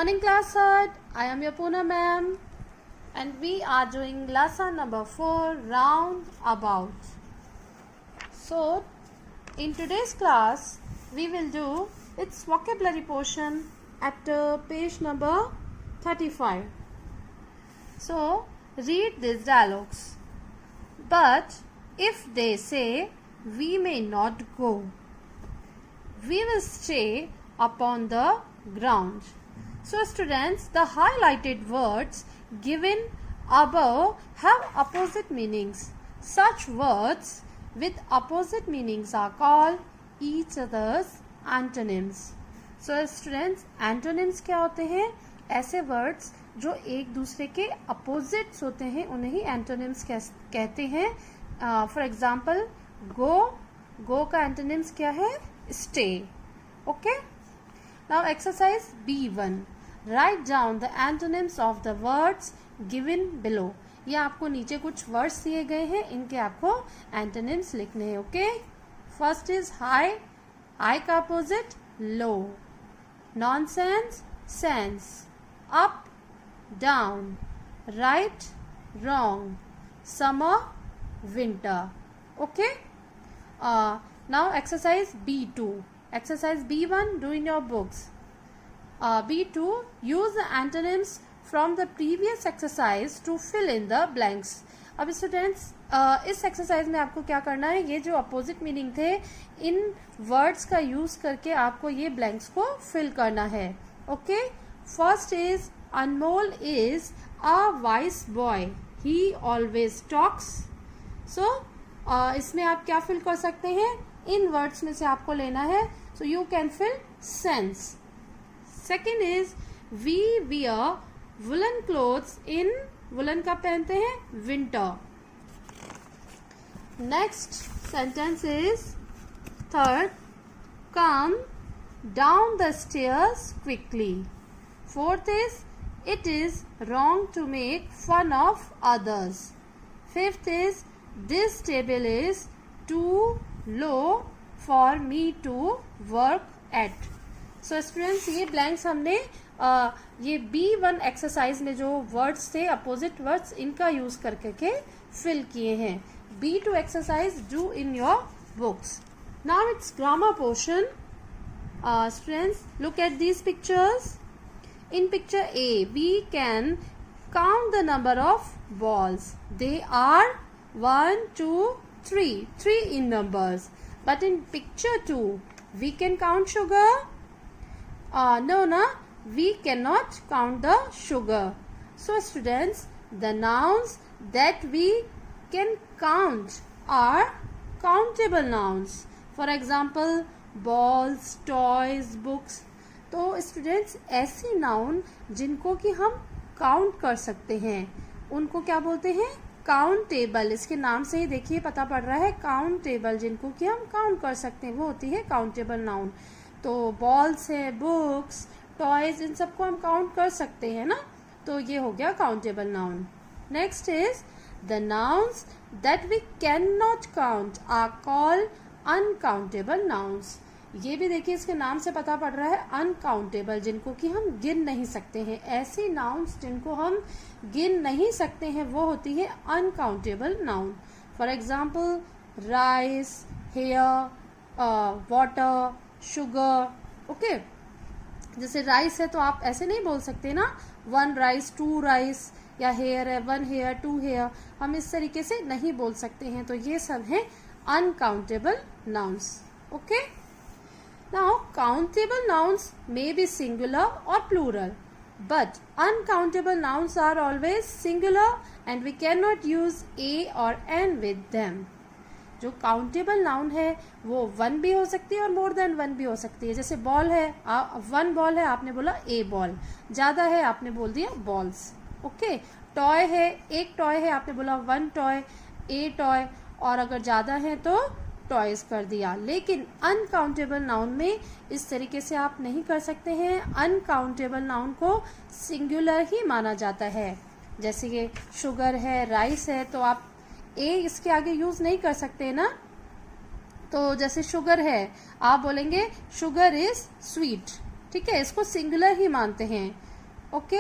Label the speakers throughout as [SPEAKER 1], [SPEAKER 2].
[SPEAKER 1] morning class third. I am your Poona ma'am and we are doing lesson number 4 roundabout. So in today's class we will do its vocabulary portion at page number 35. So read these dialogues. But if they say we may not go, we will stay upon the ground. So students, the highlighted words given above have opposite meanings. Such words with opposite meanings are called each other's antonyms. So students, antonyms क्या होते हैं? ऐसे words जो एक दूसरे के opposites होते हैं उन्हें ही antonyms कहते हैं. For example, go का antonyms क्या है? Stay. Okay. Now exercise B1. Write down the antonyms of the words given below. ये आपको नीचे कुछ words दिए गए हैं, इनके आपको antonyms लिखने हैं. Okay. First is high. High का opposite low. Nonsense, sense. Up, down. Right, wrong. Summer, winter. Okay. Now exercise B2. Exercise B1 do in your books. B2 use the antonyms from the previous exercise to fill in the blanks. अब students इस exercise में आपको क्या करना है, ये जो opposite meaning थे इन वर्ड्स का यूज करके आपको ये ब्लैंक्स को फिल करना है. Okay. First is Anmol is a wise boy, he always talks. So इसमें आप क्या फिल कर सकते हैं, इन वर्ड्स में से आपको लेना है. So you can fill sense. Second is we wear woolen clothes in woolen कब पहनते हैं, winter. Next sentence is third, come down the stairs quickly. Fourth is it is wrong to make fun of others. Fifth is this table is too low for me to work at. So students, ये blanks हमने ये B1 exercise में जो words थे opposite words इनका use करके के fill किए हैं. B2 exercise do in your books. Now it's grammar portion. Students, look at these pictures. In picture A, we can count the number of balls. They are 1, 2, 3. 3 in numbers. But in picture 2, we can count sugar. No, we cannot count the sugar. So students, the nouns that we can count are countable nouns. For example, balls, toys, books. तो students, ऐसी noun जिनको कि हम count कर सकते हैं उनको क्या बोलते हैं, काउंटेबल. इसके नाम से ही देखिए पता पड़ रहा है, काउंटेबल जिनको कि हम काउंट कर सकते हैं वो होती है काउंटेबल नाउन. तो बॉल्स है, बुक्स, टॉयज, इन सबको हम काउंट कर सकते हैं ना, तो ये हो गया countable noun. Next is the nouns that we can not count are called uncountable nouns. ये भी देखिए इसके नाम से पता पड़ रहा है, अनकाउंटेबल जिनको कि हम गिन नहीं सकते हैं. ऐसी नाउन्स जिनको हम गिन नहीं सकते हैं वो होती है uncountable noun. For example rice, hair, water, sugar. Okay. जैसे राइस है तो आप ऐसे नहीं बोल सकते ना, 1 राइस, 2 राइस, या हेयर है 1 हेयर, 2 हेयर, हम इस तरीके से नहीं बोल सकते हैं. तो ये सब है uncountable nouns. Okay. Now, countable nouns may be singular or plural, but uncountable nouns are always singular and we cannot use a or an with them. जो countable noun है वो 1 भी हो सकती है और more than 1 भी हो सकती है. जैसे बॉल है, 1 बॉल है आपने बोला a बॉल, ज़्यादा है आपने बोल दिया balls. ओके. टॉय है, एक टॉय है आपने बोला 1 टॉय, a टॉय, और अगर ज़्यादा है तो टॉयज कर दिया. लेकिन अनकाउंटेबल नाउन में इस तरीके से आप नहीं कर सकते हैं. अनकाउंटेबल नाउन को सिंगुलर ही माना जाता है. जैसे कि शुगर है, राइस है, तो आप ए इसके आगे यूज नहीं कर सकते ना. तो जैसे शुगर है आप बोलेंगे शुगर इज स्वीट. ठीक है, इसको सिंगुलर ही मानते हैं. ओके,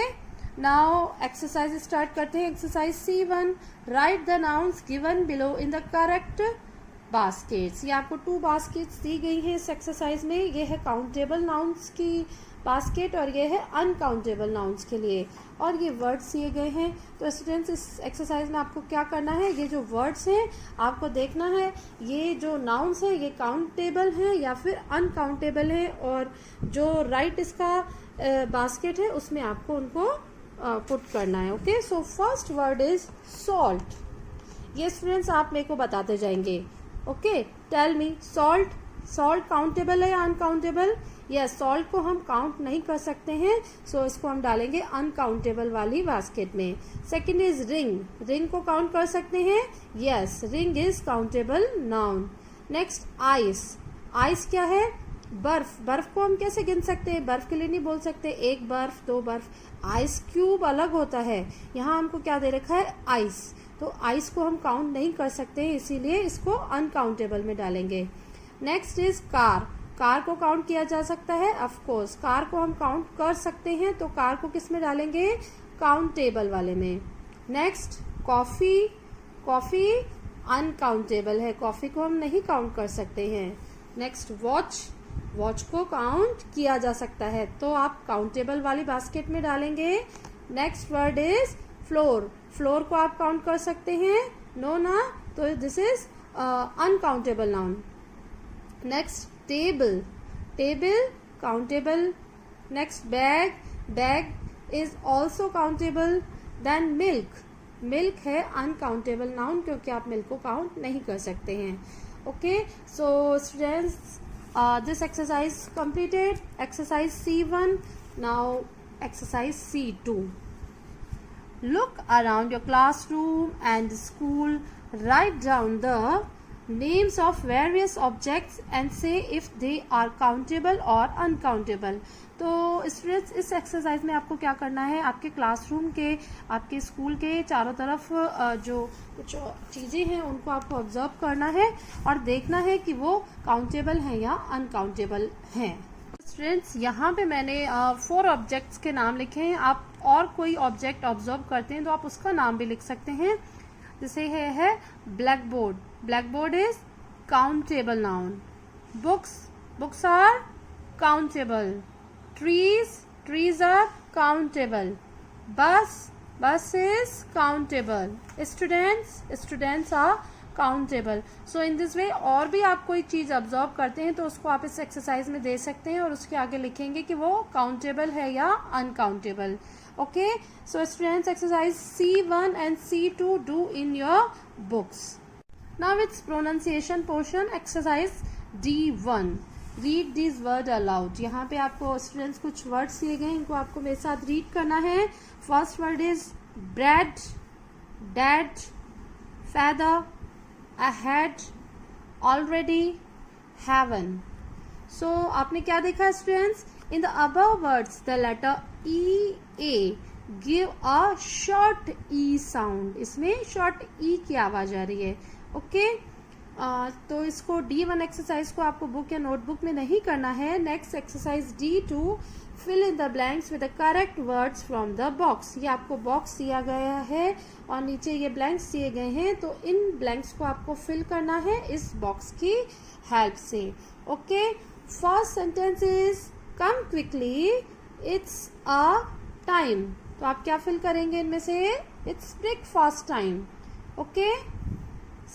[SPEAKER 1] नाउ एक्सरसाइज स्टार्ट करते हैं. Exercise C1, right the nouns given below in the correct baskets. ये आपको 2 बास्केट्स दी गई हैं इस एक्सरसाइज में. ये है काउंटेबल नाउन्स की बास्केट और ये है अनकाउंटेबल नाउन्स के लिए, और ये वर्ड्स दिए गए हैं. तो स्टूडेंट्स, इस एक्सरसाइज में आपको क्या करना है, ये जो वर्ड्स हैं आपको देखना है ये जो नाउन्स हैं ये काउंटेबल हैं या फिर अनकाउंटेबल हैं, और जो राइट इसका बास्केट है उसमें आपको उनको पुट करना है. Okay, so first word is salt. ये स्टूडेंट्स आप मेरे को बताते जाएंगे. Okay, tell me, salt. Salt countable है या अनकाउंटेबल? यस, सॉल्ट को हम काउंट नहीं कर सकते हैं, सो इसको हम डालेंगे अनकाउंटेबल वाली बास्केट में. Second is ring. रिंग को काउंट कर सकते हैं? Yes, ring is countable noun. Next ice. Ice क्या है? बर्फ. बर्फ को हम कैसे गिन सकते हैं? बर्फ के लिए नहीं बोल सकते 1 बर्फ 2 बर्फ. आइस क्यूब अलग होता है, यहाँ हमको क्या दे रखा है? आइस. तो आइस को हम काउंट नहीं कर सकते हैं, इसीलिए इसको अनकाउंटेबल में डालेंगे. Next is car. कार को काउंट किया जा सकता है? ऑफ कोर्स, कार को हम काउंट कर सकते हैं, तो कार को किस में डालेंगे? काउंटेबल वाले में. Next coffee. कॉफी अनकाउंटेबल है, कॉफी को हम नहीं काउंट कर सकते हैं. Next watch. वॉच को काउंट किया जा सकता है, तो आप काउंटेबल वाली बास्केट में डालेंगे. Next word is flour. Flour को आप काउंट कर सकते हैं? नो ना, तो this is uncountable noun. Next table. Table countable. Next bag. Bag is also countable. Then milk. Milk है अनकाउंटेबल नाउन, क्योंकि आप मिल्क को काउंट नहीं कर सकते हैं. Okay, so students, this exercise completed. Exercise C1. Now exercise C2. Look around your classroom and school. Write down the names of various objects and say if they are countable or uncountable. तो students, इस exercise में आपको क्या करना है, आपके classroom के, आपके स्कूल के चारों तरफ जो कुछ चीज़ें हैं उनको आपको ऑब्जर्व करना है और देखना है कि वो काउंटेबल हैं या अनकाउंटेबल हैं. स्टूडेंट्स, यहाँ पे मैंने 4 ऑब्जेक्ट्स के नाम लिखे हैं. आप और कोई ऑब्जेक्ट ऑब्जर्व करते हैं तो आप उसका नाम भी लिख सकते हैं. जैसे है black board. Black board is countable noun. Books. Books are countable. trees are countable. bus is countable. students are countable. so in this way, और भी आप कोई चीज ऑब्जर्व करते हैं तो उसको आप इस एक्सरसाइज में दे सकते हैं और उसके आगे लिखेंगे कि वो काउंटेबल है या uncountable. Okay, so students, exercise C1 and C2 do in your books. now it's pronunciation portion. exercise D1. Read this word allowed. यहाँ पे आपको स्टूडेंट्स कुछ वर्ड्स दिए गए हैं, इनको आपको मेरे साथ रीड करना है. First word is bread, dad, feather, ahead, already, heaven. So आपने क्या देखा students? In the above words, the letter E-A give a short E sound. इसमें short E की आवाज आ रही है. ओके, तो इसको D1 एक्सरसाइज को आपको बुक या नोटबुक में नहीं करना है. Next exercise D2, fill in the blanks with the correct words from the box. ये आपको बॉक्स दिया गया है और नीचे ये ब्लैंक्स दिए गए हैं, तो इन ब्लैंक्स को आपको फिल करना है इस बॉक्स की हेल्प से. Okay, first sentence is come quickly, it's a time. तो आप क्या फिल करेंगे इनमें से? It's breakfast time. Okay,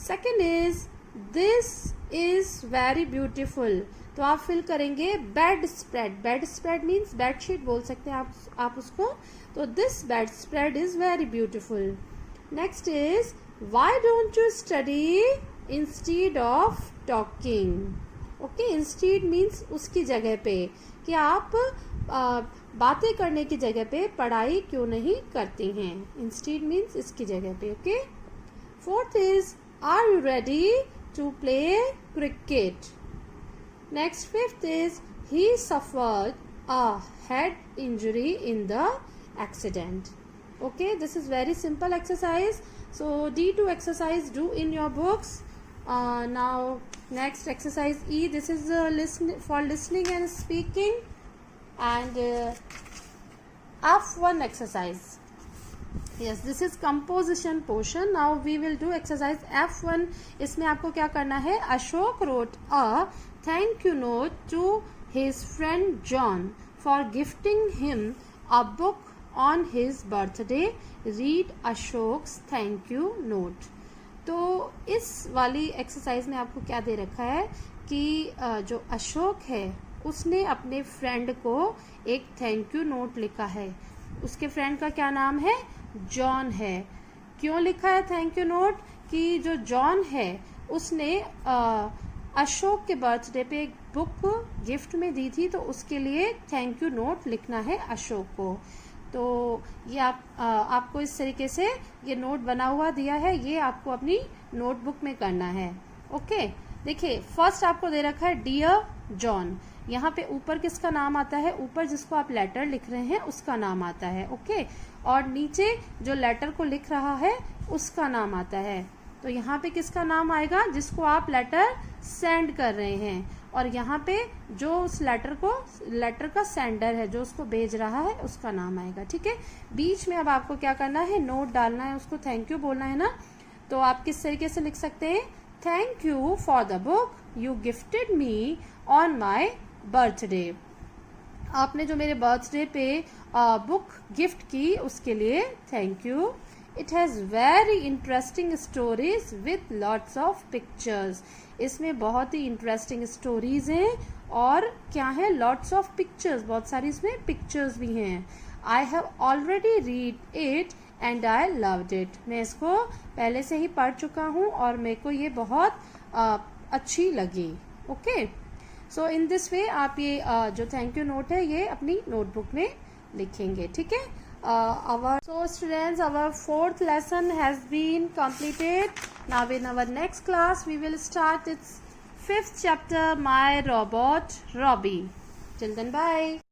[SPEAKER 1] second is this is very beautiful. तो आप फिल करेंगे bed spread. Bed spread means bedsheet बोल सकते हैं आप उसको. तो this bed spread is very beautiful. Next is why don't you study instead of talking. Okay, instead means उसकी जगह पे, कि आप बातें करने की जगह पे पढ़ाई क्यों नहीं करते हैं. इंस्टीड मीन्स इसकी जगह पे. Okay, fourth is are you ready to play cricket. Next, fifth is he suffered a head injury in the accident. Okay, this is very simple exercise. So D2 exercise do in your books. Now next exercise E. This is for listening and speaking. And F1 exercise. Yes, this is composition portion. Now we will do exercise F1. इसमें आपको क्या करना है? Ashok wrote a thank you note to his friend John for gifting him a book on his birthday. Read Ashok's thank you note. तो इस वाली exercise में आपको क्या दे रखा है कि जो अशोक है उसने अपने फ्रेंड को एक थैंक यू नोट लिखा है. उसके फ्रेंड का क्या नाम है? जॉन है. क्यों लिखा है थैंक यू नोट? कि जो जॉन है उसने अशोक के बर्थडे पे एक बुक गिफ्ट में दी थी, तो उसके लिए थैंक यू नोट लिखना है अशोक को. तो ये आपको इस तरीके से ये नोट बना हुआ दिया है, ये आपको अपनी नोटबुक में करना है. ओके, देखिए फर्स्ट आपको दे रखा है डियर जॉन. यहाँ पे ऊपर किसका नाम आता है? ऊपर जिसको आप लेटर लिख रहे हैं उसका नाम आता है. ओके, और नीचे जो लेटर को लिख रहा है उसका नाम आता है. तो यहाँ पे किसका नाम आएगा? जिसको आप लेटर सेंड कर रहे हैं. और यहाँ पे जो उस लेटर का सेंडर है, जो उसको भेज रहा है, उसका नाम आएगा. ठीक है, बीच में अब आपको क्या करना है? नोट डालना है, उसको थैंक यू बोलना है ना. तो आप किस तरीके से लिख सकते हैं? Thank you for the book you gifted me on my birthday. आपने जो मेरे बर्थडे पे बुक गिफ्ट की उसके लिए thank you. It has very interesting stories with lots of pictures. इसमें बहुत ही इंटरेस्टिंग स्टोरीज हैं और क्या है? लॉट्स ऑफ पिक्चर्स, बहुत सारी इसमें पिक्चर्स भी हैं. I have already read it and I loved it. मैं इसको पहले से ही पढ़ चुका हूँ और मेरे को ये बहुत अच्छी लगी. Okay, so in this way आप ये जो थैंक यू नोट है ये अपनी नोटबुक में लिखेंगे. ठीक है, so students, our fourth lesson has been completed. Now in our next class we will start its 5th chapter, My Robot Robbie. Till then, bye.